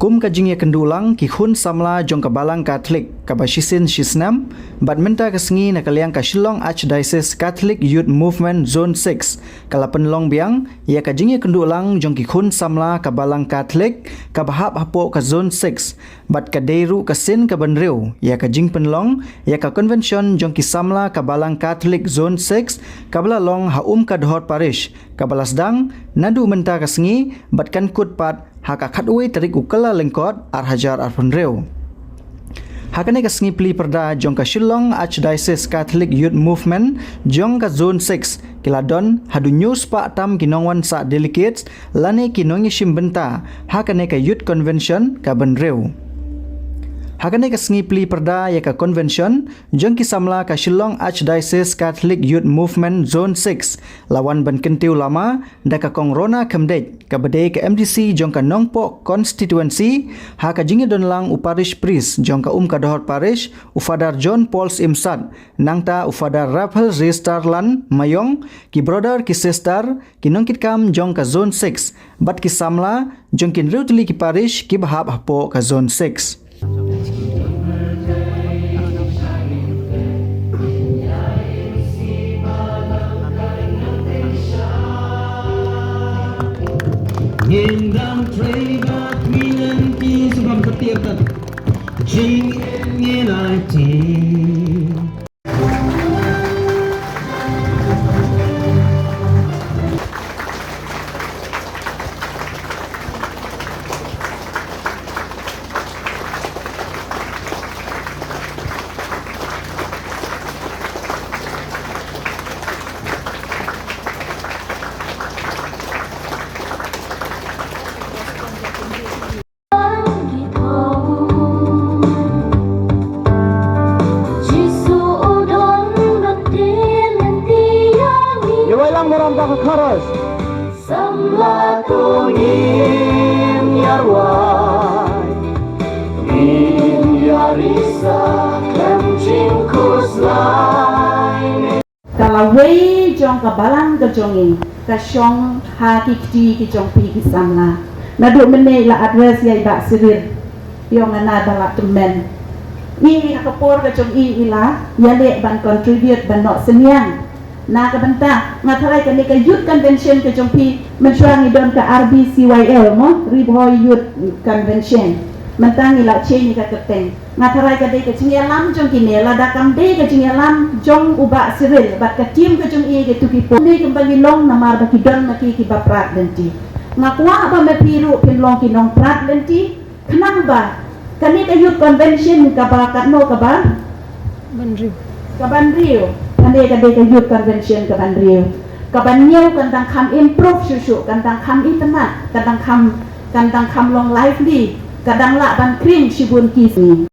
kum kajing ya kendulang ki khun samla jong kabalang Catholic kabashisin shisnam badminta kasengi nakaliang ka Shillong Archdiocese Catholic Youth Movement Zone 6 kalapan long biang ya kajing ya kendulang jong ki khun samla kabalang Catholic kabahap hapo ka Zone 6 bad kaderu kasin kabanreu ya kajing penlong ya ka convention jong ki samla kabalang Catholic Zone 6 kabala long haum kadhot parish kabalasdang nadu menta kasengi bad kan kut pat haka khatwe tarik ukala lengkot arhajar arpunreu hakane kasengi pli perda jong ka Shillong Archdiocese Catholic Youth Movement jong ka Zone 6 kiladon hadu news pa tam kinongwan sa delegates lane kinongi shimbenta hakane ka youth convention ka banreu hakane kasengi pli perda ya ka convention jong ki samla ka Shillong Archdiocese Catholic Youth Movement Zone 6 lawan ban kentiu lama da ka kongrona kemdej ka bade ka MDC jong ka Nongpo constituency ha ka jingi don lang uparish priest jong ka kadhor parish ufadar John Pauls Imsat nangta ufadar Rafael Restar lan mayong ki brother ki sister ki nongkit kam jong ka Zone 6 bat ki samla jong kin rutli ki parish ki bahap hapo ka Zone 6 Ngendang trega kwinan ki sebab ketiakan jing in IT Samla tungin yarwai in yarisa kencing kuslai kalawai jong kabalang kejongi kasyong haki ki jong pi samla nadu mene la address ya ibak sirir yong ana balak temen ni kapor kejong ila yale ban contribute ban nok senyang na kabanta ngatarai kan ka youth convention ke jongpi mensuangi don ka RBCYL mo Riboy Youth Convention mentangi la cheni ka keteng ngatarai ka de ke chingelam jong kinela da kam de ke chingelam jong uba siril bat ka tim ke jong e ke tuki po ne kembali long namar ba ki don na ki baprat lenti ngakwa ba me piru pin long ki nong prat lenti kenang ba kani ka youth convention ka ba katno ka ba banriu kande ka youth convention ka banriu ka banyo kantang kam improve susu kantang kam itema kantang kam long lively kadang la ban krim sibun kisi